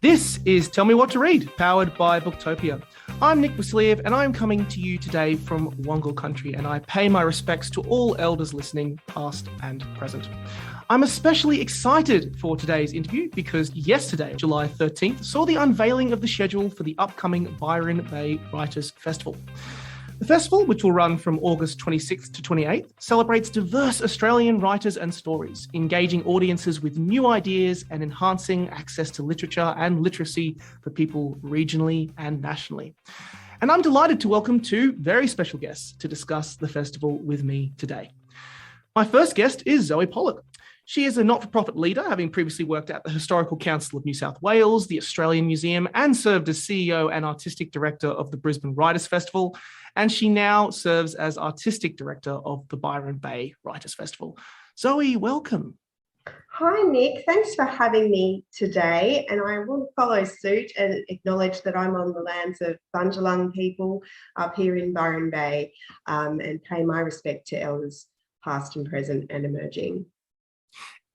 This is Tell Me What to Read, powered by Booktopia. I'm Nick Wasiliev, and I'm coming to you today from Wongal country, and I pay my respects to all elders listening, past and present. I'm especially excited for today's interview because yesterday, July 13th, saw the unveiling of the schedule for the upcoming Byron Bay Writers Festival. The festival, which will run from August 26th to 28th, celebrates diverse Australian writers and stories, engaging audiences with new ideas and enhancing access to literature and literacy for people regionally and nationally. And I'm delighted to welcome two very special guests to discuss the festival with me today. My first guest is Zoe Pollock. She is a not-for-profit leader, having previously worked at the Historical Council of New South Wales, the Australian Museum, and served as CEO and Artistic Director of the Brisbane Writers Festival. And she now serves as Artistic Director of the Byron Bay Writers Festival. Zoe, welcome. Hi, Nick. Thanks for having me today. And I will follow suit and acknowledge that I'm on the lands of Bundjalung people up here in Byron Bay, and pay my respect to elders past and present and emerging.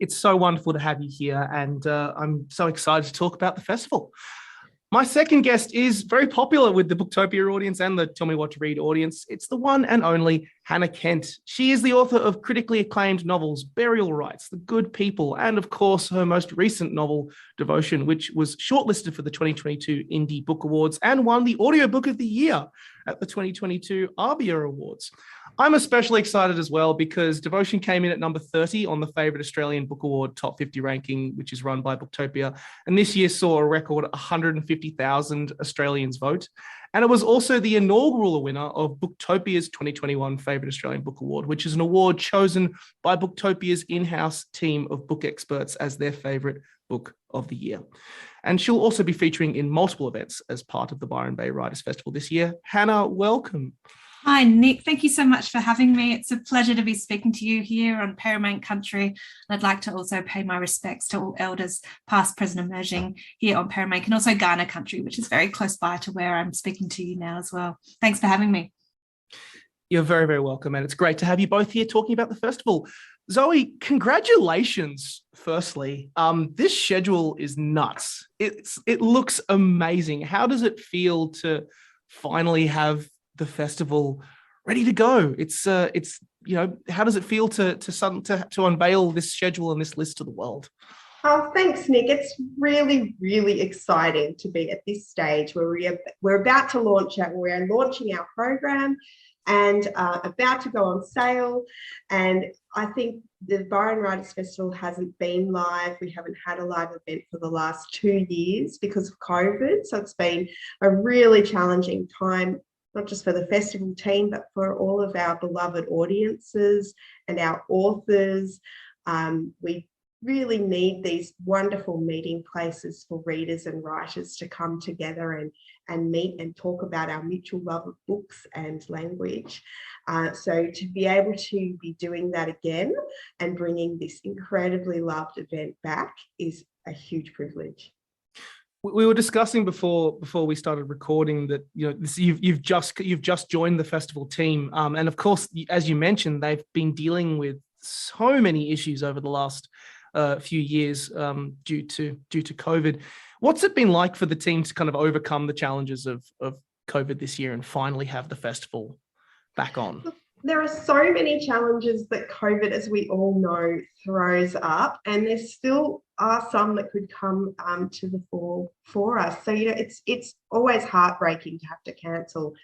It's so wonderful to have you here, and I'm so excited to talk about the festival. My second guest is very popular with the Booktopia audience and the Tell Me What to Read audience. It's the one and only Hannah Kent. She is the author of critically acclaimed novels Burial Rites, The Good People, and of course her most recent novel, Devotion, which was shortlisted for the 2022 Indie Book Awards and won the Audiobook of the Year at the 2022 ARBIA Awards. I'm especially excited as well because Devotion came in at number 30 on the Favourite Australian Book Award Top 50 ranking, which is run by Booktopia. And this year saw a record 150,000 Australians vote. And it was also the inaugural winner of Booktopia's 2021 Favourite Australian Book Award, which is an award chosen by Booktopia's in-house team of book experts as their favourite book of the year. And she'll also be featuring in multiple events as part of the Byron Bay Writers Festival this year. Hannah, welcome. Hi, Nick. Thank you so much for having me. It's a pleasure to be speaking to you here on Paramount Country. And I'd like to also pay my respects to all elders, past, present, emerging here on Paramount, and also Kaurna Country, which is very close by to where I'm speaking to you now as well. Thanks for having me. You're very, very welcome. And it's great to have you both here talking about the festival. Zoe, congratulations, firstly. This schedule is nuts. It looks amazing. How does it feel to finally have the festival ready to go? It's how does it feel to unveil this schedule and this list to the world? Oh, thanks, Nick. It's really, really exciting to be at this stage where we're about to launch we're launching our program and about to go on sale. And I think the Byron Writers Festival hasn't been live. We haven't had a live event for the last 2 years because of COVID. So it's been a really challenging time, not just for the festival team, but for all of our beloved audiences and our authors. We really need these wonderful meeting places for readers and writers to come together and meet and talk about our mutual love of books and language. So to be able to be doing that again and bringing this incredibly loved event back is a huge privilege. We were discussing before we started recording that you've just joined the festival team, and of course, as you mentioned, they've been dealing with so many issues over the last few years due to COVID. What's it been like for the team to kind of overcome the challenges of COVID this year and finally have the festival back on? There are so many challenges that COVID, as we all know, throws up, and there still are some that could come to the fore for us. So, it's always heartbreaking to have to cancel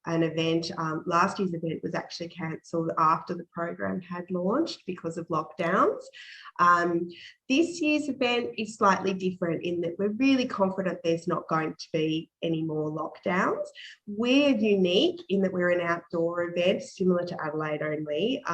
an event. Last year's event was actually cancelled after the program had launched because of lockdowns. This year's event is slightly different in that we're really confident there's not going to be any more lockdowns. We're unique in that we're an outdoor event, similar to Adelaide only,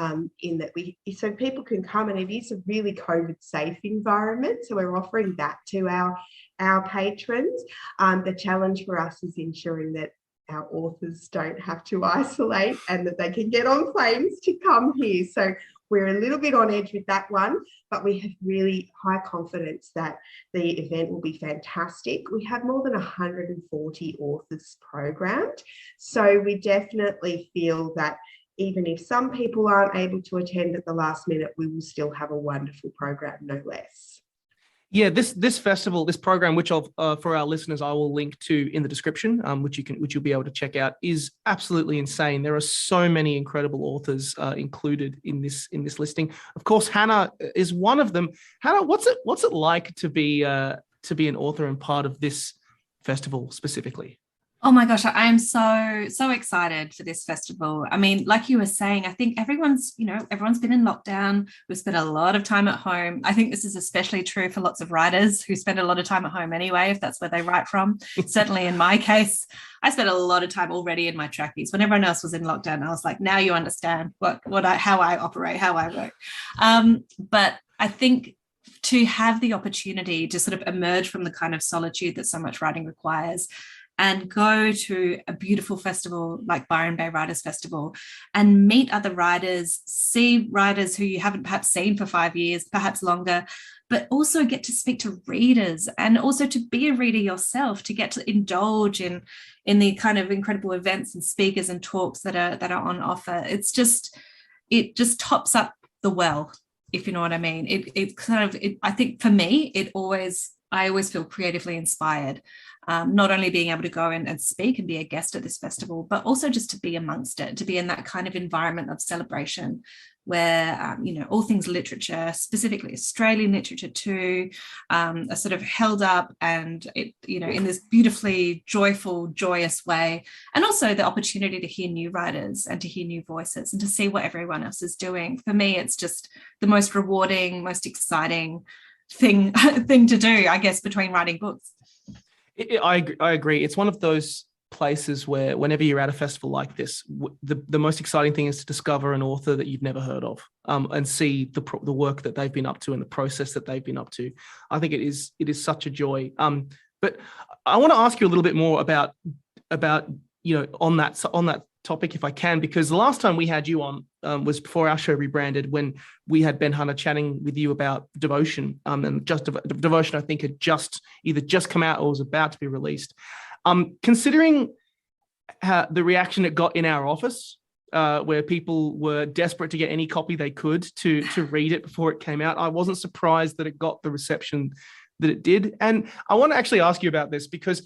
in that so people can come, and it is a really COVID-safe environment. So we're offering that to our patrons. The challenge for us is ensuring that our authors don't have to isolate and that they can get on planes to come here. So we're a little bit on edge with that one, but we have really high confidence that the event will be fantastic. We have more than 140 authors programmed. So we definitely feel that even if some people aren't able to attend at the last minute, we will still have a wonderful program, no less. Yeah, this festival, this program, which for our listeners I will link to in the description, which you'll be able to check out, is absolutely insane. There are so many incredible authors included in this listing. Of course, Hannah is one of them. Hannah, what's it like to be an author and part of this festival specifically? Oh my gosh, I am so excited for this festival. I mean, like you were saying, I think everyone's been in lockdown. We've spent a lot of time at home. I think this is especially true for lots of writers who spend a lot of time at home anyway, if that's where they write from. Certainly in my case, I spent a lot of time already in my trackies. When everyone else was in lockdown, I was like, now you understand how I operate, how I work. But I think to have the opportunity to sort of emerge from the kind of solitude that so much writing requires and go to a beautiful festival like Byron Bay Writers Festival and meet other writers, see writers who you haven't perhaps seen for 5 years, perhaps longer, but also get to speak to readers and also to be a reader yourself, to get to indulge in the kind of incredible events and speakers and talks that are on offer. It just tops up the well, if you know what I mean. I think for me, I always feel creatively inspired, not only being able to go and speak and be a guest at this festival, but also just to be amongst it, to be in that kind of environment of celebration where, all things literature, specifically Australian literature too, are sort of held up and, in this beautifully joyful, joyous way. And also the opportunity to hear new writers and to hear new voices and to see what everyone else is doing. For me, it's just the most rewarding, most exciting thing to do, I guess, between writing books. I agree. It's one of those places where whenever you're at a festival like this, the most exciting thing is to discover an author that you've never heard of, and see the work that they've been up to and the process that they've been up to. I think it is such a joy. But I want to ask you a little bit more about on that topic, if I can, because the last time we had you on was before our show rebranded, when we had Ben Hunter chatting with you about Devotion, and just Devotion, I think, had either just come out or was about to be released. Considering the reaction it got in our office, where people were desperate to get any copy they could to read it before it came out, I wasn't surprised that it got the reception that it did. And I want to actually ask you about this because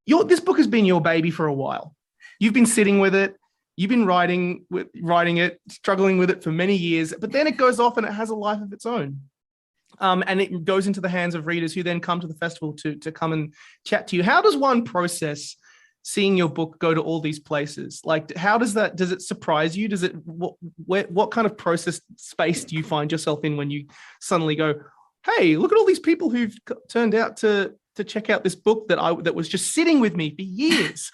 this book has been your baby for a while. You've been sitting with it. You've been writing it, struggling with it for many years, but then it goes off and it has a life of its own. And it goes into the hands of readers who then come to the festival to come and chat to you. How does one process seeing your book go to all these places? Like, how does it surprise you? What kind of process space do you find yourself in when you suddenly go, hey, look at all these people who've turned out to check out this book that was just sitting with me for years?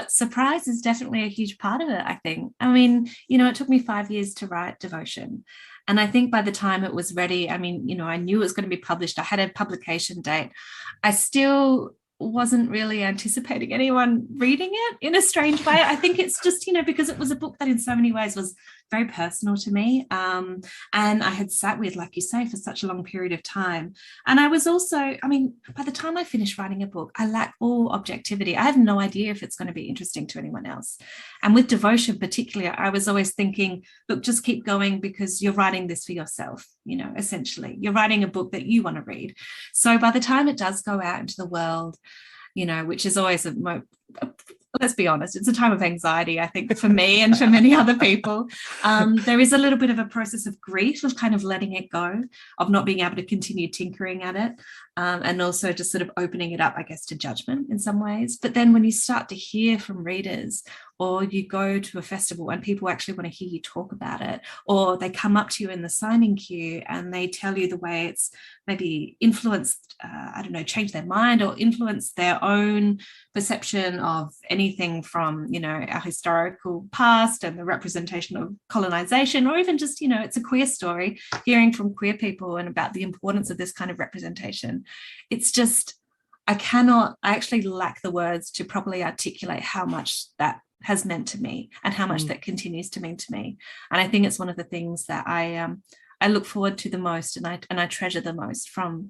Surprise is definitely a huge part of it, I think. I mean, it took me 5 years to write Devotion. And I think by the time it was ready, I mean, I knew it was going to be published. I had a publication date. I still wasn't really anticipating anyone reading it in a strange way. I think it's just, because it was a book that in so many ways was very personal to me. And I had sat with, like you say, for such a long period of time. And I was also, I mean, by the time I finished writing a book, I lack all objectivity. I have no idea if it's going to be interesting to anyone else. And with Devotion particularly, I was always thinking, look, just keep going because you're writing this for yourself, essentially. You're writing a book that you want to read. So by the time it does go out into the world, which is always let's be honest, it's a time of anxiety, I think, for me and for many other people. There is a little bit of a process of grief, of kind of letting it go, of not being able to continue tinkering at it, and also just sort of opening it up, I guess, to judgment in some ways. But then when you start to hear from readers, or you go to a festival and people actually want to hear you talk about it, or they come up to you in the signing queue and they tell you the way it's maybe influenced, changed their mind or influenced their own perception of anything from, our historical past and the representation of colonization, or even just, it's a queer story, hearing from queer people and about the importance of this kind of representation. It's just, I actually lack the words to properly articulate how much that has meant to me and how much that continues to mean to me. And I think it's one of the things that I look forward to the most and I treasure the most from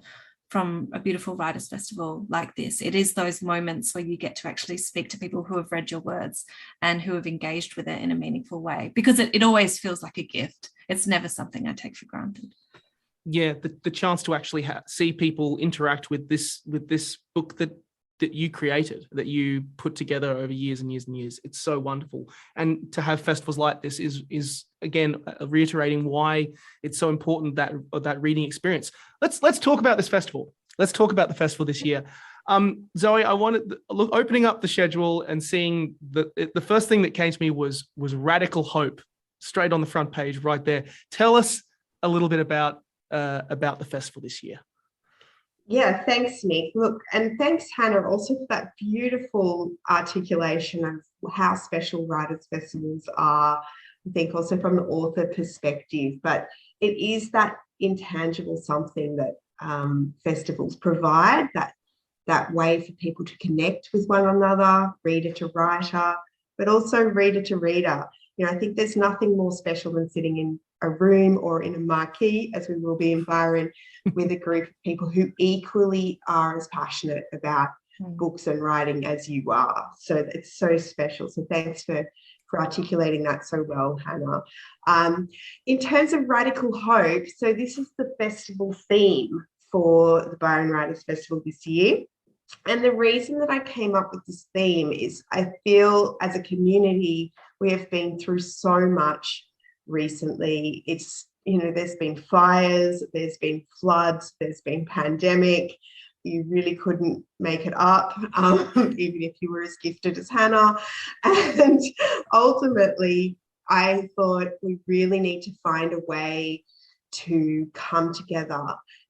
a beautiful writers festival like this. It is those moments where you get to actually speak to people who have read your words and who have engaged with it in a meaningful way, because it always feels like a gift. It's never something I take for granted. yeah, the chance to actually see people interact with this book that you created, that you put together over years and years and years. It's so wonderful. And to have festivals like this is again reiterating why it's so important, that reading experience. Let's talk about this festival. Let's talk about the festival this year. Zoe, I wanted opening up the schedule and seeing the first thing that came to me was Radical Hope, straight on the front page right there. Tell us a little bit about the festival this year. Yeah, thanks, Nick. Look, and thanks, Hannah, also for that beautiful articulation of how special writers' festivals are, I think also from the author perspective. But it is that intangible something that festivals provide, that way for people to connect with one another, reader to writer, but also reader to reader. You know, I think there's nothing more special than sitting in a room or in a marquee, as we will be in Byron, with a group of people who equally are as passionate about books and writing as you are. So it's so special. So thanks for articulating that so well, Hannah. In terms of Radical Hope, so this is the festival theme for the Byron Writers Festival this year. And the reason that I came up with this theme is I feel as a community, we have been through so much recently. It's, you know, there's been fires, there's been floods, there's been pandemic. You really couldn't make it up, even if you were as gifted as Hannah. And ultimately, I thought we really need to find a way to come together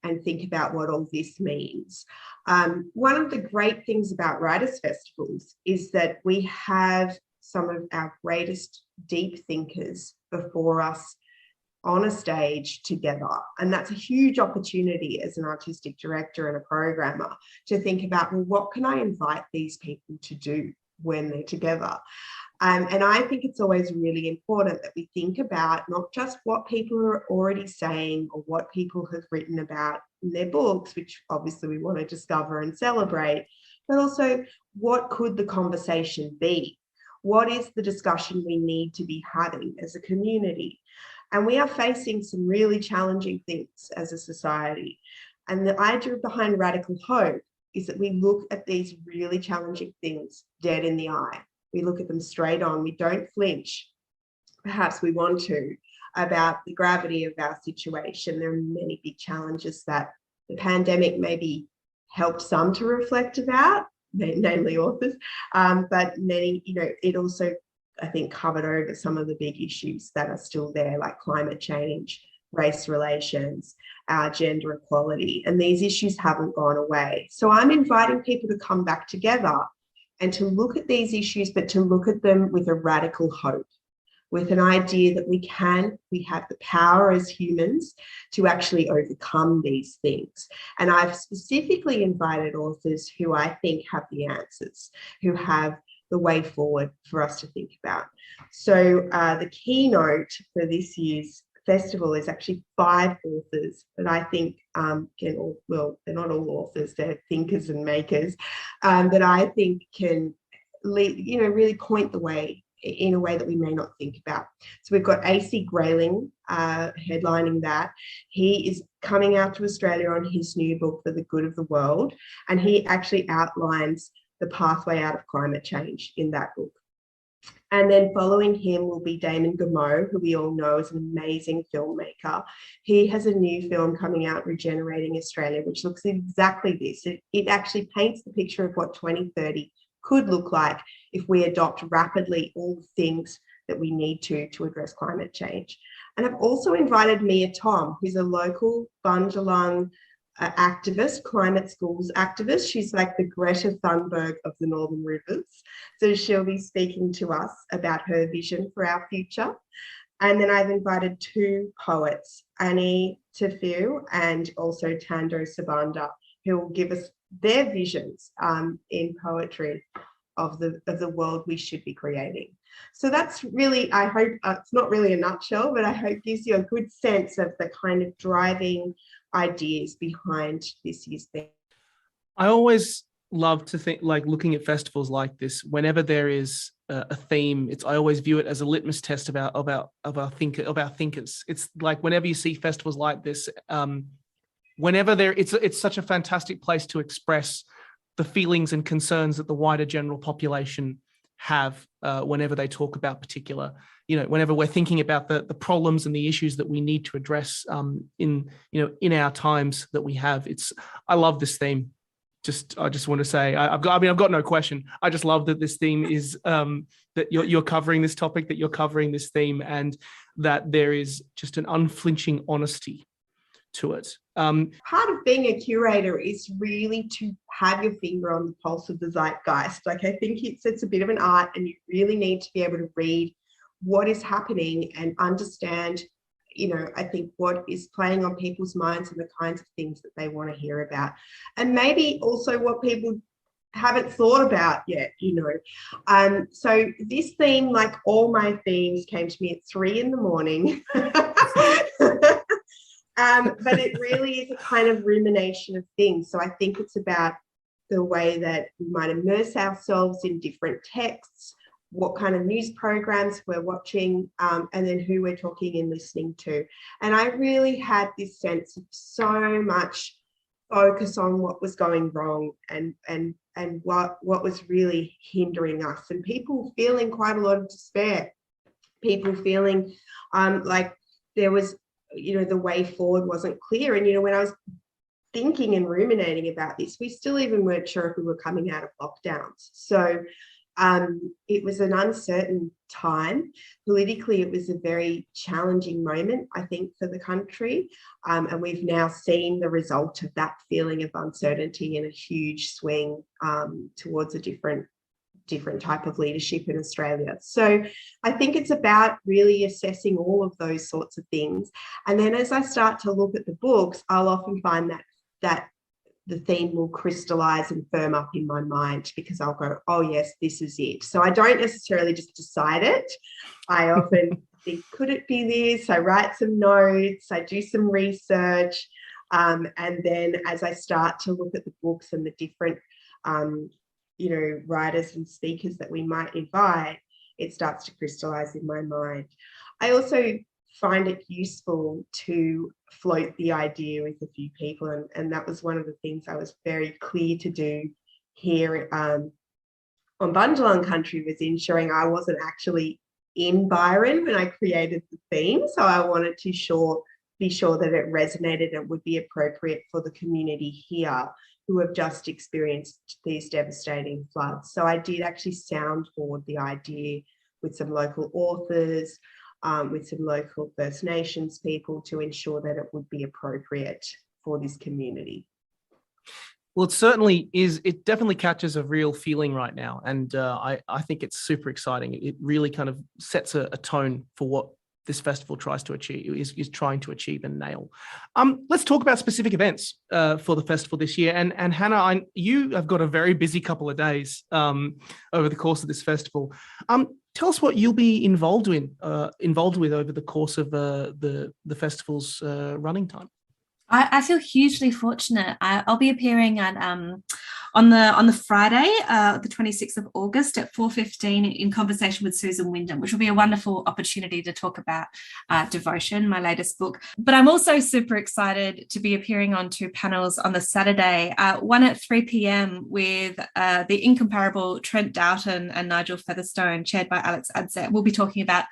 and think about what all this means. One of the great things about writers' festivals is that we have some of our greatest deep thinkers before us on a stage together. And that's a huge opportunity as an artistic director and a programmer to think about, well, what can I invite these people to do when they're together? And I think it's always really important that we think about not just what people are already saying or what people have written about in their books, which obviously we want to discover and celebrate, but also what could the conversation be? What is the discussion we need to be having as a community? And we are facing some really challenging things as a society. And the idea behind Radical Hope is that we look at these really challenging things dead in the eye. We look at them straight on. We don't flinch. Perhaps we want to, about the gravity of our situation. There are many big challenges that the pandemic maybe helped some to reflect about, namely authors, but many, you know, it also, I think, covered over some of the big issues that are still there, like climate change, race relations, gender equality, and these issues haven't gone away. So I'm inviting people to come back together and to look at these issues, but to look at them with a radical hope, with an idea that we have the power as humans to actually overcome these things. And I've specifically invited authors who I think have the answers, who have the way forward for us to think about. So the keynote for this year's festival is actually 5 authors that I think they're not all authors, they're thinkers and makers, that I think can really point the way in a way that we may not think about. So we've got AC Grayling headlining that. He is coming out to Australia on his new book, For the Good of the World, and he actually outlines the pathway out of climate change in that book. And then following him will be Damon Gameau, who we all know is an amazing filmmaker. He has a new film coming out, Regenerating Australia, which looks exactly this. It actually paints the picture of what 2030 could look like if we adopt rapidly all the things that we need to address climate change. And I've also invited Mia Tom, who's a local Bundjalung activist, climate schools activist. She's like the Greta Thunberg of the Northern Rivers. So she'll be speaking to us about her vision for our future. And then I've invited 2 poets, Annie Tefiu and also Tando Sabanda, who will give us their visions in poetry of the world we should be creating. So that's really, I hope, it's not really a nutshell, but I hope gives you a good sense of the kind of driving ideas behind this year's thing. I always love to think, like, looking at festivals like this, whenever there is a theme. I always view it as a litmus test of our thinkers. It's like whenever you see festivals like this, it's such a fantastic place to express the feelings and concerns that the wider general population have whenever they talk about particular, whenever we're thinking about the problems and the issues that we need to address in our times that we have. I love this theme. I just want to say I've got no question. I just love that this theme is that you're covering this topic, that you're covering this theme, and that there is just an unflinching honesty to it. Part of being a curator is really to have your finger on the pulse of the zeitgeist. Like, I think it's a bit of an art, and you really need to be able to read what is happening and understand, I think what is playing on people's minds and the kinds of things that they want to hear about, and maybe also what people haven't thought about yet, So this theme, like all my themes, came to me at 3 a.m. But it really is a kind of rumination of things. So I think it's about the way that we might immerse ourselves in different texts, what kind of news programs we're watching, and then who we're talking and listening to. And I really had this sense of so much focus on what was going wrong and what was really hindering us, and people feeling quite a lot of despair, people feeling like there was, the way forward wasn't clear. And, when I was thinking and ruminating about this, we still even weren't sure if we were coming out of lockdowns. So it was an uncertain time. Politically, it was a very challenging moment, I think, for the country. And we've now seen the result of that feeling of uncertainty and a huge swing towards a different type of leadership in Australia. So I think it's about really assessing all of those sorts of things. And then as I start to look at the books, I'll often find that the theme will crystallize and firm up in my mind, because I'll go, oh yes, this is it. So I don't necessarily just decide it. I often think, could it be this? I write some notes, I do some research. And then as I start to look at the books and the different writers and speakers that we might invite, it starts to crystallize in my mind. I also find it useful to float the idea with a few people, and that was one of the things I was very clear to do here on Bundjalung Country, was ensuring I wasn't actually in Byron when I created the theme. So I wanted to be sure that it resonated and would be appropriate for the community here who have just experienced these devastating floods. So I did actually soundboard the idea with some local authors, with some local First Nations people, to ensure that it would be appropriate for this community. Well, it certainly is. It definitely catches a real feeling right now. And I think it's super exciting. It really kind of sets a tone for what this festival tries to achieve, is trying to achieve and nail. Let's talk about specific events for the festival this year. And Hannah, you have got a very busy couple of days over the course of this festival. Tell us what you'll be involved with over the course of the festival's running time. I feel hugely fortunate. I'll be appearing at on the Friday, the 26th of August at 4:15 in conversation with Susan Wyndham, which will be a wonderful opportunity to talk about Devotion, my latest book. But I'm also super excited to be appearing on 2 panels on the Saturday, one at 3 p.m. with the incomparable Trent Doughton and Nigel Featherstone, chaired by Alex Adzet. We'll be talking about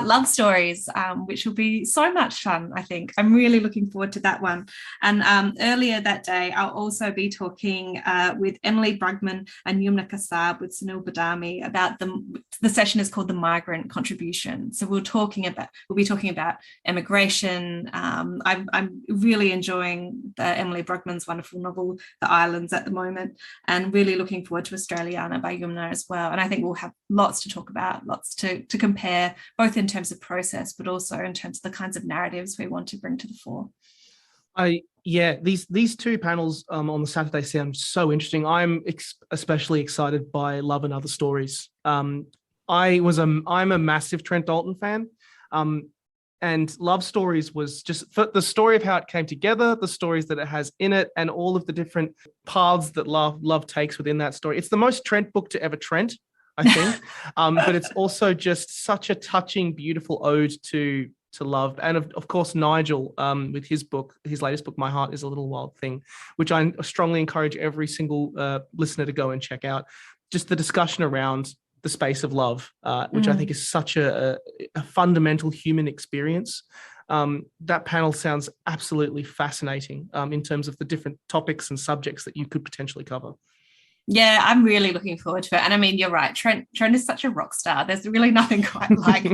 love stories, which will be so much fun, I think. I'm really looking forward to that one. And earlier that day, I'll also be talking with Emily Brugman and Yumna Kassab with Sunil Badami about the session is called The Migrant Contribution. So we'll be talking about immigration. I'm really enjoying Emily Brugman's wonderful novel, The Islands, at the moment, and really looking forward to Australiana by Yumna as well. And I think we'll have lots to talk about, lots to compare, both in terms of process, but also in terms of the kinds of narratives we want to bring to the fore. These 2 panels on the Saturday sound so interesting. I'm especially excited by Love and Other Stories. I'm a massive Trent Dalton fan, and Love Stories was just for the story of how it came together, the stories that it has in it, and all of the different paths that love takes within that story. It's the most Trent book to ever Trent, I think. But it's also just such a touching, beautiful ode to love. And of course, Nigel, with his latest book, My Heart is a Little Wild Thing, which I strongly encourage every single listener to go and check out. Just the discussion around the space of love, which I think is such a fundamental human experience. That panel sounds absolutely fascinating in terms of the different topics and subjects that you could potentially cover. Yeah, I'm really looking forward to it. And I mean, you're right. Trent is such a rock star. There's really nothing quite like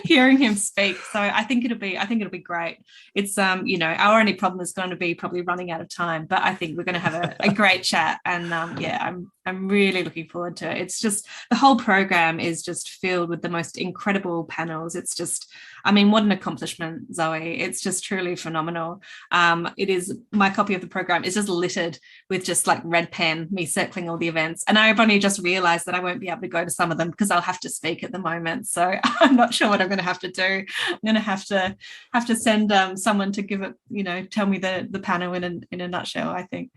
hearing him speak. So I think it'll be great. It's our only problem is going to be probably running out of time, but I think we're going to have a great chat. And I'm really looking forward to it. It's just the whole program is just filled with the most incredible panels. It's just, I mean, what an accomplishment, Zoe. It's just truly phenomenal. It is, my copy of the program is just littered with just like red pen, me circling all the events. And I've only just realized that I won't be able to go to some of them because I'll have to speak at the moment. So I'm not sure what I'm going to have to do. I'm going to have to send someone to give it, tell me the panel in a nutshell, I think.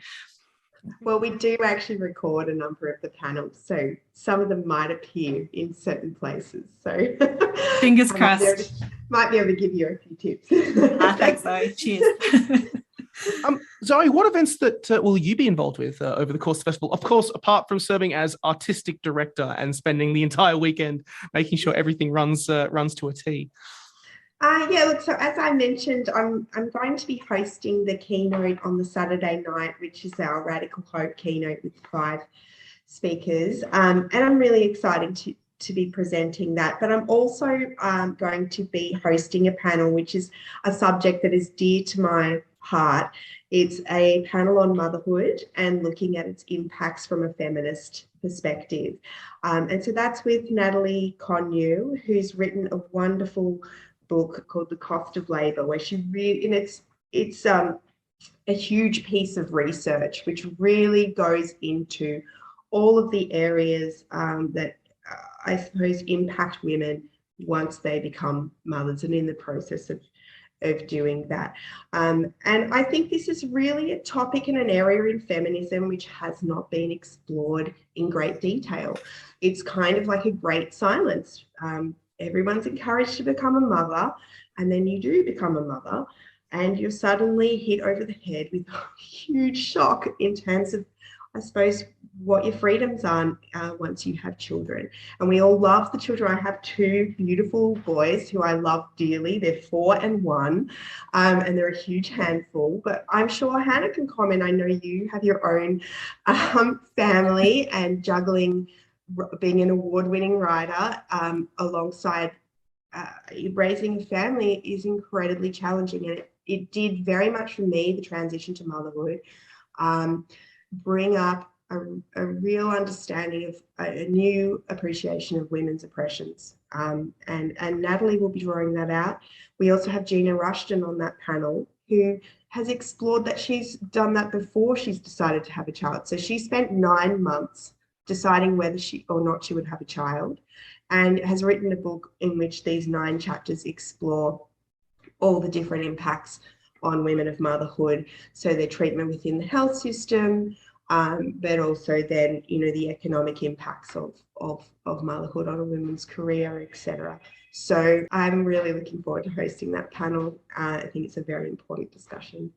Well, we do actually record a number of the panels, so some of them might appear in certain places. So fingers crossed. Might be able to give you a few tips. Thanks, Zoe. Cheers. Zoe, what events that will you be involved with over the course of the festival? Of course, apart from serving as artistic director and spending the entire weekend making sure everything runs to a T. So as I mentioned, I'm going to be hosting the keynote on the Saturday night, which is our Radical Hope keynote with 5 speakers. And I'm really excited to be presenting that. But I'm also going to be hosting a panel, which is a subject that is dear to my heart. It's a panel on motherhood and looking at its impacts from a feminist perspective. And so that's with Natalie Connew, who's written a wonderful book called The Cost of Labour, where she really, and it's a huge piece of research which really goes into all of the areas that I suppose impact women once they become mothers and in the process of doing that. And I think this is really a topic in an area in feminism which has not been explored in great detail. It's kind of like a great silence. Everyone's encouraged to become a mother, and then you do become a mother, and you're suddenly hit over the head with a huge shock in terms of, I suppose, what your freedoms are once you have children. And we all love the children. I have 2 beautiful boys who I love dearly. They're 4 and 1, and they're a huge handful. But I'm sure Hannah can comment. I know you have your own family, and juggling being an award-winning writer alongside raising a family is incredibly challenging. And it did very much for me, the transition to motherhood, bring up a real understanding of a new appreciation of women's oppressions. And Natalie will be drawing that out. We also have Gina Rushton on that panel, who has explored that. She's done that before she's decided to have a child. So she spent 9 months deciding whether she or not she would have a child, and has written a book in which these 9 chapters explore all the different impacts on women of motherhood. So their treatment within the health system, but also then, the economic impacts of motherhood on a woman's career, etc. So I'm really looking forward to hosting that panel. I think it's a very important discussion.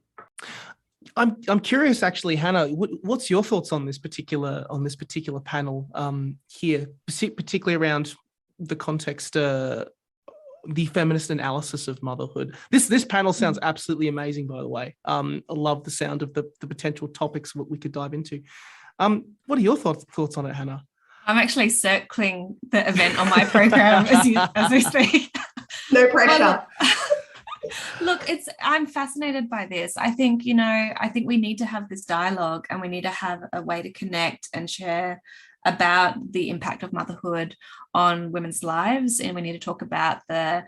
I'm curious, actually, Hannah. What's your thoughts on this particular panel here, particularly around the context, the feminist analysis of motherhood? This panel sounds absolutely amazing, by the way. I love the sound of the potential topics we could dive into. What are your thoughts on it, Hannah? I'm actually circling the event on my program as we speak. No pressure. Look, I'm fascinated by this. I think we need to have this dialogue, and we need to have a way to connect and share about the impact of motherhood on women's lives. And we need to talk about the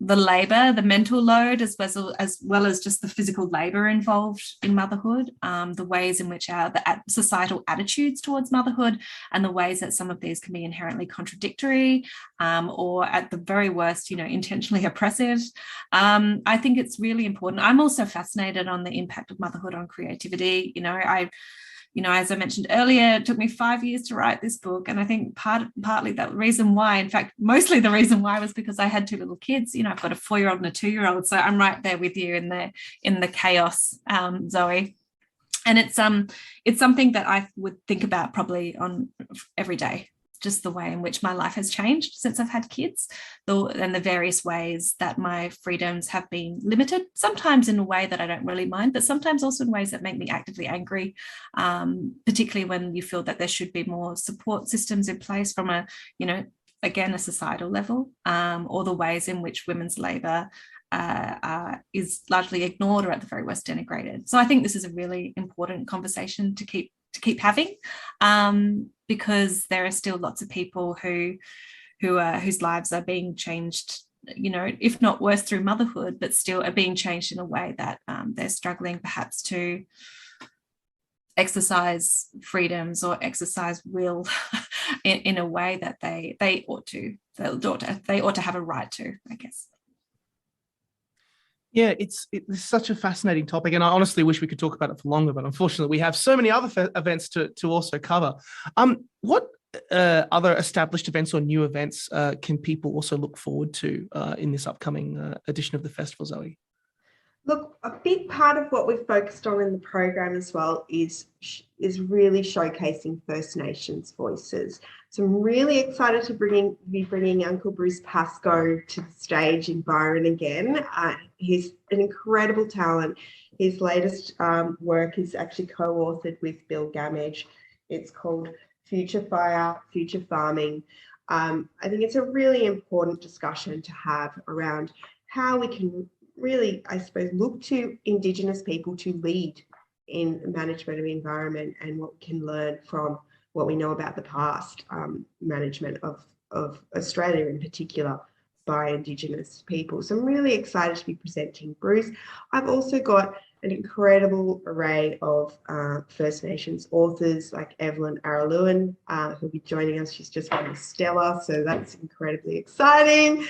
labor, the mental load, as well as just the physical labor involved in motherhood, the ways in which the societal attitudes towards motherhood, and the ways that some of these can be inherently contradictory, or at the very worst, intentionally oppressive. I think it's really important. I'm also fascinated on the impact of motherhood on creativity. as I mentioned earlier, it took me 5 years to write this book. And I think partly that reason why, in fact, mostly the reason why, was because I had two little kids. I've got a 4-year-old and a 2-year-old. So I'm right there with you in the chaos, Zoe. And it's something that I would think about probably on every day, just the way in which my life has changed since I've had kids, and the various ways that my freedoms have been limited, sometimes in a way that I don't really mind, but sometimes also in ways that make me actively angry, particularly when you feel that there should be more support systems in place from a societal level, or the ways in which women's labour is largely ignored or at the very worst denigrated. So I think this is a really important conversation to keep having, because there are still lots of people whose lives are being changed, if not worse through motherhood, but still are being changed in a way that they're struggling perhaps to exercise freedoms or exercise will in a way that they ought to have a right to, I guess. Yeah, it's such a fascinating topic, and I honestly wish we could talk about it for longer, but unfortunately we have so many other events to also cover. What other established events or new events can people also look forward to in this upcoming edition of the festival, Zoe? Look, a big part of what we've focused on in the program as well is really showcasing First Nations voices. So I'm really excited to be bringing Uncle Bruce Pascoe to the stage in Byron again. He's an incredible talent. His latest work is actually co-authored with Bill Gamage. It's called Future Fire, Future Farming. I think it's a really important discussion to have around how we can really, I suppose, look to Indigenous people to lead in management of the environment, and what we can learn from what we know about the past management of Australia in particular by Indigenous people. So I'm really excited to be presenting Bruce. I've also got an incredible array of First Nations authors like Evelyn Araluen, who'll be joining us. She's just won the Stella, so that's incredibly exciting.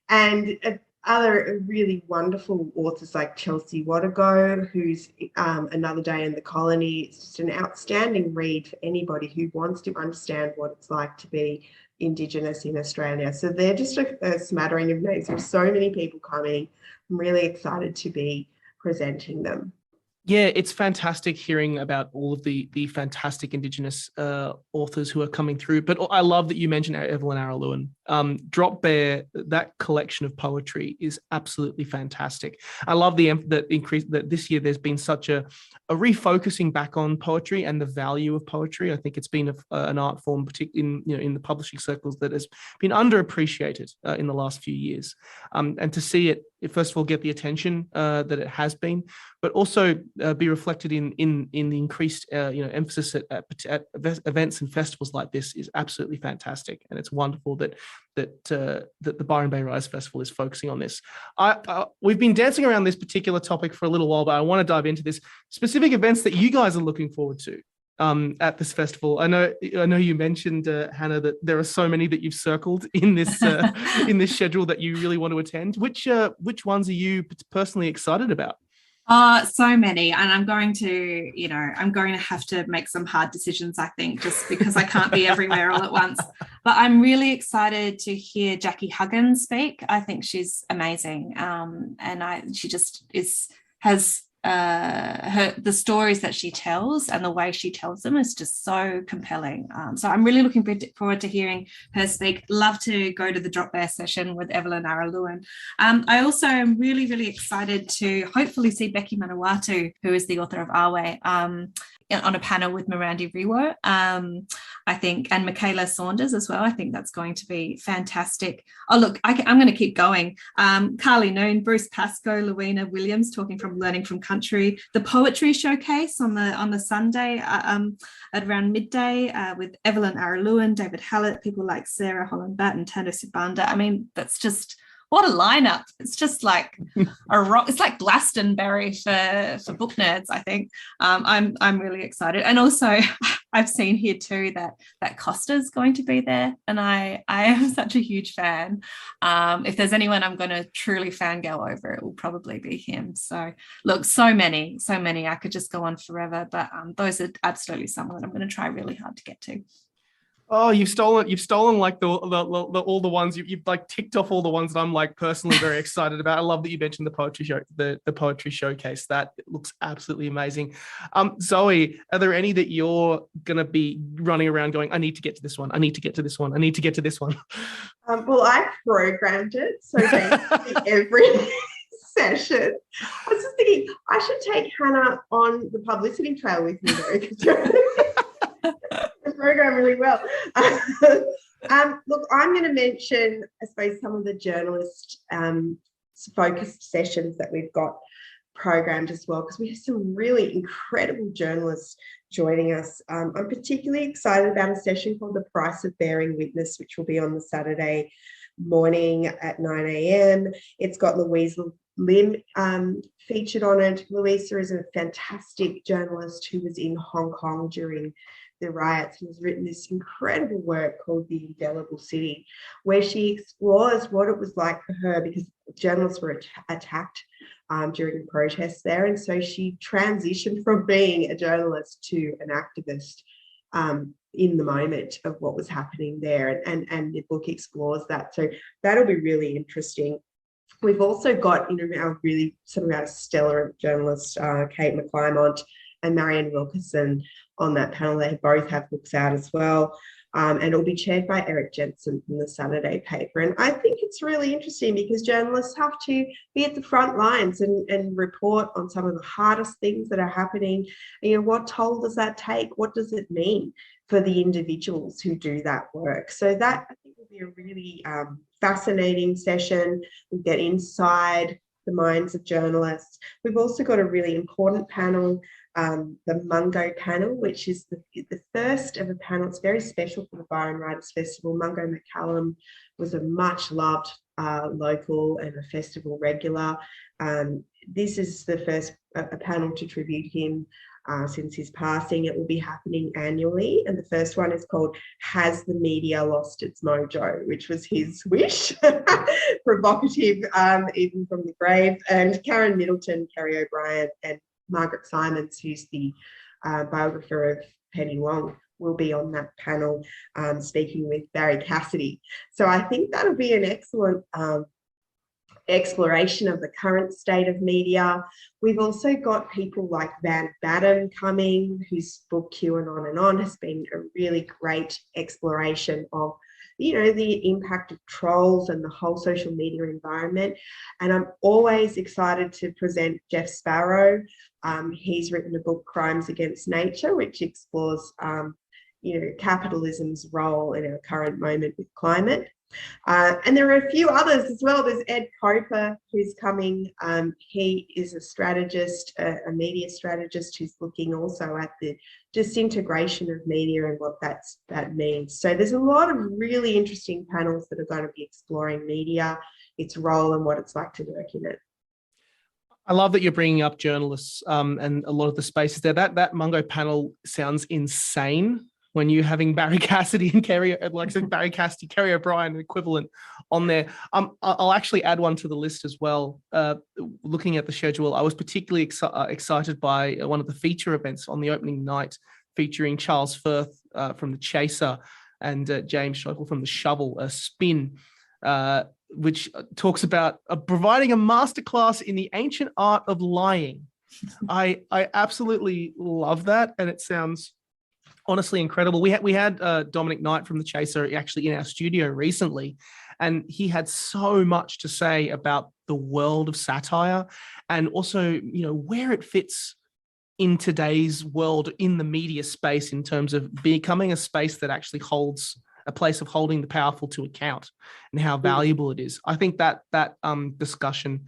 And other really wonderful authors like Chelsea Wadago, who's Another Day in the Colony. It's just an outstanding read for anybody who wants to understand what it's like to be Indigenous in Australia. So they're just a smattering of names. There's so many people coming. I'm really excited to be presenting them. Yeah, it's fantastic hearing about all of the fantastic Indigenous authors who are coming through. But I love that you mentioned Evelyn Araluen. Drop Bear, that collection of poetry is absolutely fantastic. I love that this year there's been such a refocusing back on poetry and the value of poetry. I think it's been an art form, particularly in the publishing circles, that has been underappreciated in the last few years. And to see it, first of all, get the attention that it has been, but also be reflected in the increased emphasis at events and festivals like this is absolutely fantastic, and it's wonderful that the Byron Bay Writers Festival is focusing on this. We've been dancing around this particular topic for a little while, but I want to dive into this specific events that you guys are looking forward to at this festival. I know you mentioned, Hannah, that there are so many that you've circled in this in this schedule that you really want to attend. Which ones are you personally excited about? So many, and I'm going to have to make some hard decisions, I think, just because I can't be everywhere all at once. But I'm really excited to hear Jackie Huggins speak. I think she's amazing, and she just has the stories that she tells and the way she tells them is just so compelling. So I'm really looking forward to hearing her speak. Love to go to the Drop Bear session with Evelyn Araluen. I also am really, really excited to hopefully see Becky Manawatu, who is the author of Awe, on a panel with Miranda Riwo, I think, and Michaela Saunders as well. I think that's going to be fantastic. Oh, look, I'm going to keep going. Carly Noon, Bruce Pascoe, Louina Williams talking from Learning from Country, the Poetry Showcase on the Sunday at around midday with Evelyn Araluen, David Hallett, people like Sarah Holland-Batt and Tano Sibanda. I mean, that's just what a lineup. It's just like a rock. It's like Glastonbury for book nerds, I think. I'm really excited. And also I've seen here too that Costa's going to be there, and I am such a huge fan. If there's anyone I'm going to truly fangirl over, it will probably be him. So look, so many. I could just go on forever, but those are absolutely some that I'm going to try really hard to get to. Oh, you've stolen like the all the ones you've like ticked off all the ones that I'm like personally very excited about. I love that you mentioned the poetry show, the poetry showcase. That looks absolutely amazing. Zoe, are there any that you're gonna be running around going, I need to get to this one, I need to get to this one, I need to get to this one? Well, I programmed it, so basically every session. I was just thinking I should take Hannah on the publicity trail with me though. Program really well. Look, I'm going to mention, I suppose, some of the journalist focused sessions that we've got programmed as well, because we have some really incredible journalists joining us. I'm particularly excited about a session called The Price of Bearing Witness, which will be on the Saturday morning at 9 a.m. It's got Louise Lim featured on it. Louisa is a fantastic journalist who was in Hong Kong during the riots and has written this incredible work called The Indelible City, where she explores what it was like for her, because journalists were attacked during the protests there. And so she transitioned from being a journalist to an activist in the moment of what was happening there. And the book explores that. So that'll be really interesting. We've also got, some of our stellar journalists, Kate McClymont and Marianne Wilkerson, on that panel. They both have books out as well. And it'll be chaired by Eric Jensen from the Saturday paper. And I think it's really interesting because journalists have to be at the front lines and report on some of the hardest things that are happening. What toll does that take? What does it mean for the individuals who do that work? So that, I think, will be a really fascinating session. We'll get inside the minds of journalists. We've also got a really important panel, the Mungo panel, which is the first of a panel. It's very special for the Byron Writers Festival. Mungo McCallum was a much loved local and a festival regular. This is the first a panel to tribute him since his passing. It will be happening annually, and the first one is called Has the Media Lost Its Mojo?, which was his wish. Provocative, even from the grave. And Karen Middleton, Kerry O'Brien and Margaret Simons, who's the biographer of Penny Wong, will be on that panel speaking with Barry Cassidy. So I think that'll be an excellent exploration of the current state of media. We've also got people like Van Batten coming, whose book QAnon and On has been a really great exploration of the impact of trolls and the whole social media environment. And I'm always excited to present Jeff Sparrow. He's written a book, Crimes Against Nature, which explores, capitalism's role in our current moment with climate. And there are a few others as well. There's Ed Coper, who's coming. He is a strategist, a media strategist, who's looking also at the disintegration of media and what that means. So there's a lot of really interesting panels that are going to be exploring media, its role, and what it's like to work in it. I love that you're bringing up journalists and a lot of the spaces there. That Mungo panel sounds insane. When you're having Barry Cassidy and Kerry O'Brien equivalent on there. I'll actually add one to the list as well. Looking at the schedule, I was particularly excited by one of the feature events on the opening night, featuring Charles Firth from The Chaser and James Schloeffel from The Shovel, a spin, which talks about providing a masterclass in the ancient art of lying. I absolutely love that, and it sounds honestly incredible. We had Dominic Knight from The Chaser actually in our studio recently, and he had so much to say about the world of satire and also, where it fits in today's world in the media space in terms of becoming a space that actually holds a place of holding the powerful to account and how valuable it is. I think that discussion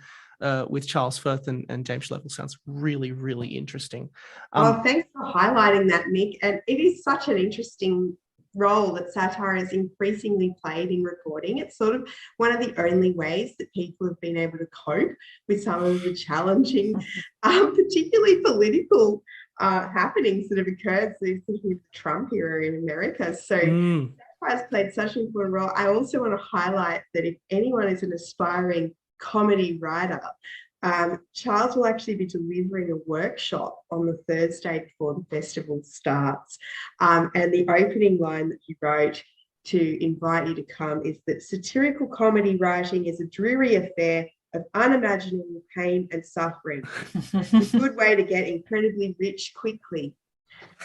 with Charles Firth and James Schloeffel sounds really, really interesting. Thanks for highlighting that, Mick. And it is such an interesting role that satire is increasingly played in reporting. It's sort of one of the only ways that people have been able to cope with some of the challenging, particularly political happenings that have occurred since the Trump era in America. So satire has played such an important role. I also want to highlight that if anyone is an aspiring comedy writer, Charles will actually be delivering a workshop on the Thursday before the festival starts. And the opening line that he wrote to invite you to come is that satirical comedy writing is a dreary affair of unimaginable pain and suffering. It's a good way to get incredibly rich quickly.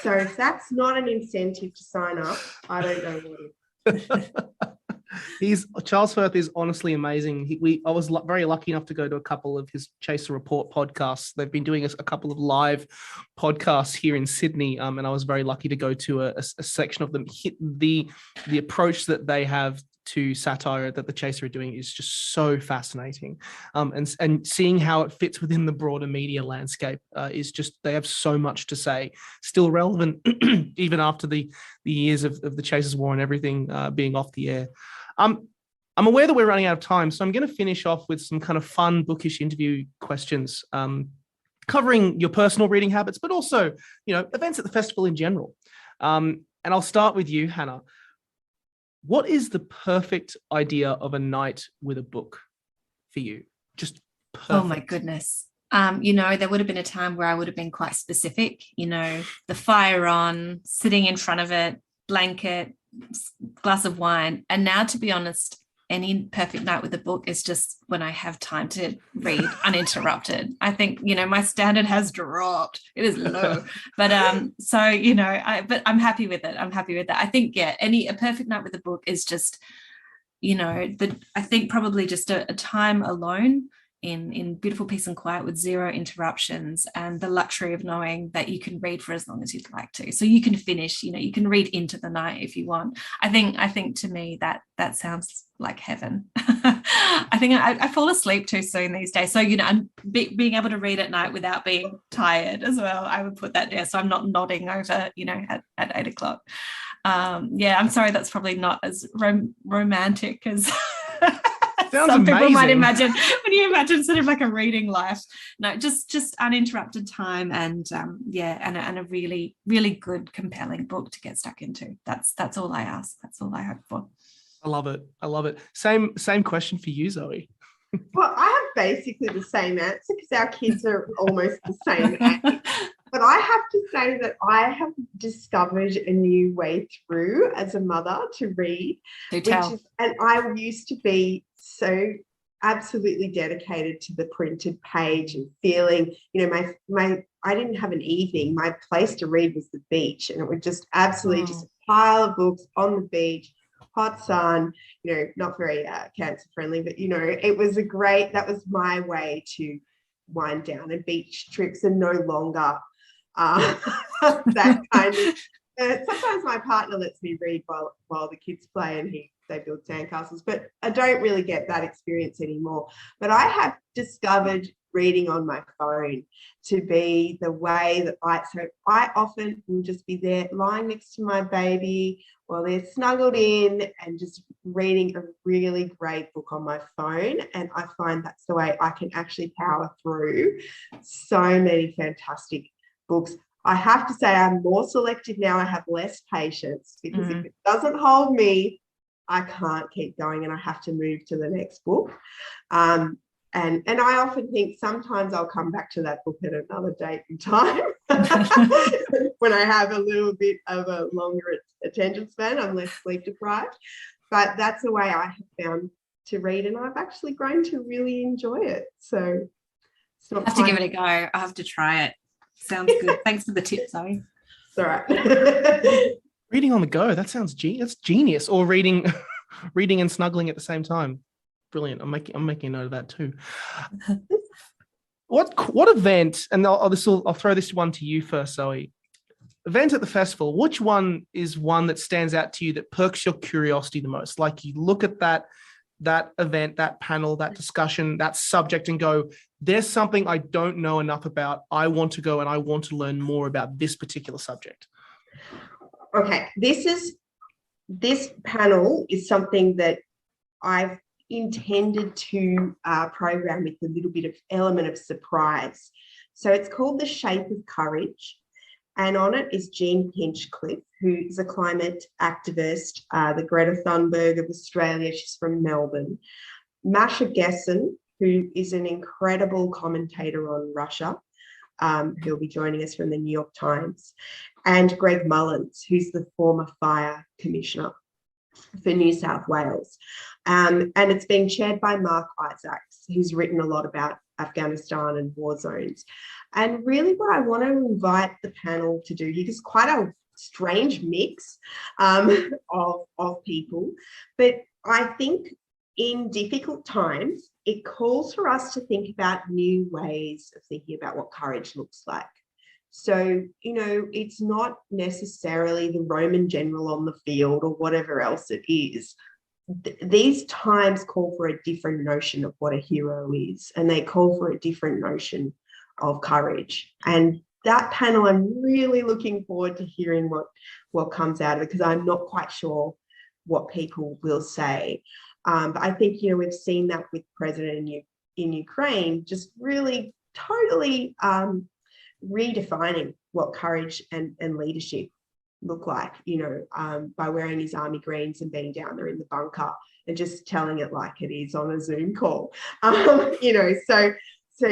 So if that's not an incentive to sign up, I don't know what is. Charles Firth is honestly amazing. I was very lucky enough to go to a couple of his Chaser Report podcasts. They've been doing a couple of live podcasts here in Sydney, and I was very lucky to go to a section of them. The approach that they have to satire that the Chaser are doing is just so fascinating, and seeing how it fits within the broader media landscape is just, they have so much to say, still relevant even after the years of the Chasers War and everything being off the air. I'm aware that we're running out of time, so I'm going to finish off with some kind of fun bookish interview questions, covering your personal reading habits, but also, events at the festival in general. And I'll start with you, Hannah. What is the perfect idea of a night with a book for you? Just perfect. Oh my goodness. There would have been a time where I would have been quite specific, the fire on, sitting in front of it, blanket, glass of wine. And now, to be honest, any perfect night with a book is just when I have time to read uninterrupted. I think, my standard has dropped. It is low. But but I'm happy with it. I think, a perfect night with a book is just, I think probably just a time alone in beautiful peace and quiet with zero interruptions, and the luxury of knowing that you can read for as long as you'd like to. So you can finish, you can read into the night if you want. I think to me that sounds like heaven. I think I fall asleep too soon these days. So, and being able to read at night without being tired as well, I would put that there. So I'm not nodding over, at 8 o'clock. I'm sorry, that's probably not as romantic as some people might imagine when you imagine sort of like a reading life. No, just uninterrupted time and a really, really good, compelling book to get stuck into. That's all I ask. That's all I hope for. I love it. Same question for you, Zoe. Well, I have basically the same answer because our kids are almost the same age. But I have to say that I have discovered a new way through as a mother to read. And I used to be so absolutely dedicated to the printed page and feeling, I didn't have an evening. My place to read was the beach, and it would just absolutely just a pile of books on the beach, hot sun, not very cancer friendly, but, it was that was my way to wind down, and beach trips are no longer that kind of, sometimes my partner lets me read while the kids play and they build sandcastles, but I don't really get that experience anymore. But I have discovered reading on my phone to be the way that I often will just be there lying next to my baby while they're snuggled in and just reading a really great book on my phone. And I find that's the way I can actually power through so many fantastic books. I have to say I'm more selective now. I have less patience because if it doesn't hold me, I can't keep going and I have to move to the next book. And I often think sometimes I'll come back to that book at another date and time when I have a little bit of a longer attention span. I'm less sleep deprived. But that's the way I have found to read, and I've actually grown to really enjoy it. So it's not. I have to give it a go. I have to try it. Sounds good. Thanks for the tip, Zoe. It's all right. Reading on the go, that sounds that's genius. Or reading and snuggling at the same time. Brilliant. I'm making a note of that too. What event, and I'll throw this one to you first, Zoe. Event at the festival, which one is one that stands out to you that perks your curiosity the most? Like you look at that event, that panel, that discussion, that subject and go, there's something I don't know enough about. I want to go and I want to learn more about this particular subject. Okay, this is this panel is something that I've intended to program with a little bit of element of surprise. So it's called The Shape of Courage. And on it is Jean Pinchcliffe, who is a climate activist, the Greta Thunberg of Australia. She's from Melbourne. Masha Gessen, who is an incredible commentator on Russia, who'll be joining us from the New York Times, and Greg Mullins, who's the former Fire Commissioner for New South Wales. And it's being chaired by Mark Isaacs, who's written a lot about Afghanistan and war zones. And really what I want to invite the panel to do, it's quite a strange mix of people, but I think in difficult times, it calls for us to think about new ways of thinking about what courage looks like. So, it's not necessarily the Roman general on the field or whatever else it is. These times call for a different notion of what a hero is, and they call for a different notion of courage. And that panel, I'm really looking forward to hearing what comes out of it, because I'm not quite sure what people will say. But I think, we've seen that with President in Ukraine, just really totally redefining what courage and leadership look like, by wearing his army greens and being down there in the bunker and just telling it like it is on a Zoom call, so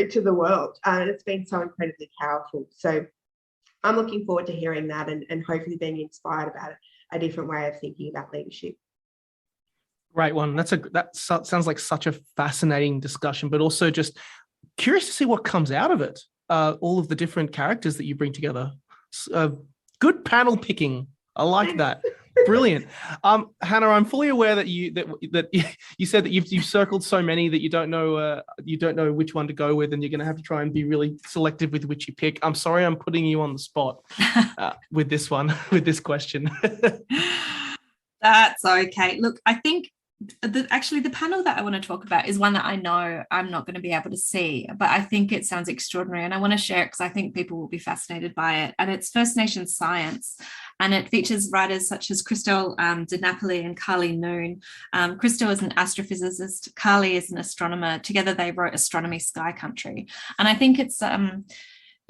to the world. And it's been so incredibly powerful. So I'm looking forward to hearing that and hopefully being inspired about a different way of thinking about leadership. Great one. That sounds like such a fascinating discussion, but also just curious to see what comes out of it. All of the different characters that you bring together. Good panel picking. I like that. Brilliant. Hannah, I'm fully aware that you said that you've circled so many that you don't know which one to go with, and you're going to have to try and be really selective with which you pick. I'm sorry, I'm putting you on the spot with this with this question. That's okay. Look, I think the panel that I want to talk about is one that I know I'm not going to be able to see, but I think it sounds extraordinary and I want to share it because I think people will be fascinated by it. And it's First Nations science, and it features writers such as Christelle de Napoli and Carly Noon. Christelle is an astrophysicist, Carly is an astronomer. Together they wrote Astronomy Sky Country. And I think it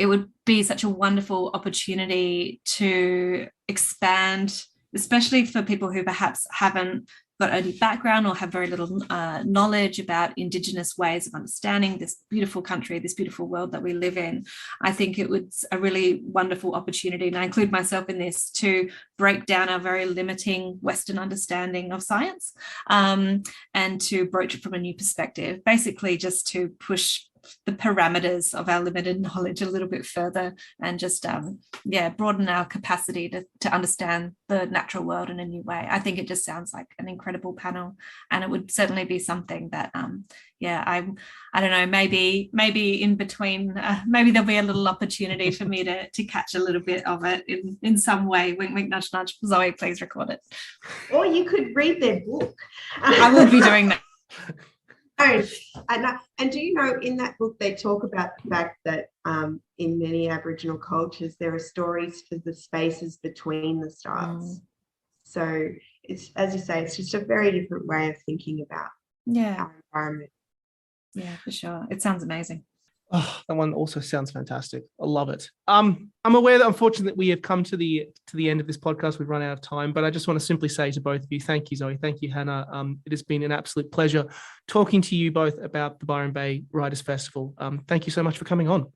would be such a wonderful opportunity to expand, especially for people who perhaps haven't got any background or have very little knowledge about Indigenous ways of understanding this beautiful country, this beautiful world that we live in. I think it was a really wonderful opportunity, and I include myself in this, to break down our very limiting Western understanding of science and to broach it from a new perspective, basically just to push the parameters of our limited knowledge a little bit further and just broaden our capacity to understand the natural world in a new way. I think it just sounds like an incredible panel, and it would certainly be something that I don't know, maybe in between, maybe there'll be a little opportunity for me to catch a little bit of it in some way. Wink, wink, nudge, nudge. Zoe, please record it. Or you could read their book. I will be doing that. And do you know, in that book they talk about the fact that in many Aboriginal cultures there are stories for the spaces between the stars. So it's, as you say, it's just a very different way of thinking about our environment. Yeah, for sure. It sounds amazing. Oh, that one also sounds fantastic. I love it. I'm aware that unfortunately we have come to the end of this podcast. We've run out of time, but I just want to simply say to both of you, thank you, Zoe. Thank you, Hannah. It has been an absolute pleasure talking to you both about the Byron Bay Writers Festival. Thank you so much for coming on.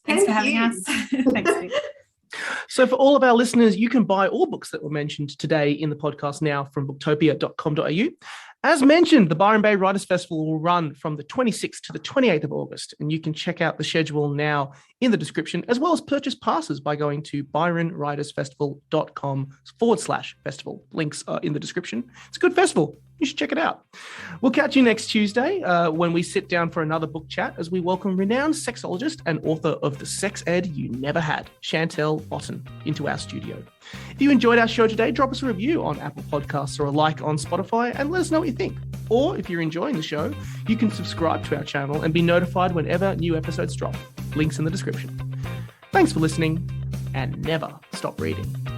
Thanks for having us. Thanks. So for all of our listeners, you can buy all books that were mentioned today in the podcast now from booktopia.com.au. As mentioned, the Byron Bay Writers Festival will run from the 26th to the 28th of August, and you can check out the schedule now in the description, as well as purchase passes by going to byronwritersfestival.com/festival. Links are in the description. It's a good festival. You should check it out. We'll catch you next Tuesday when we sit down for another book chat as we welcome renowned sexologist and author of The Sex Ed You Never Had, Chantel Otten, into our studio. If you enjoyed our show today, drop us a review on Apple Podcasts or a like on Spotify and let us know what you think. Or if you're enjoying the show, you can subscribe to our channel and be notified whenever new episodes drop. Links in the description. Thanks for listening, and never stop reading.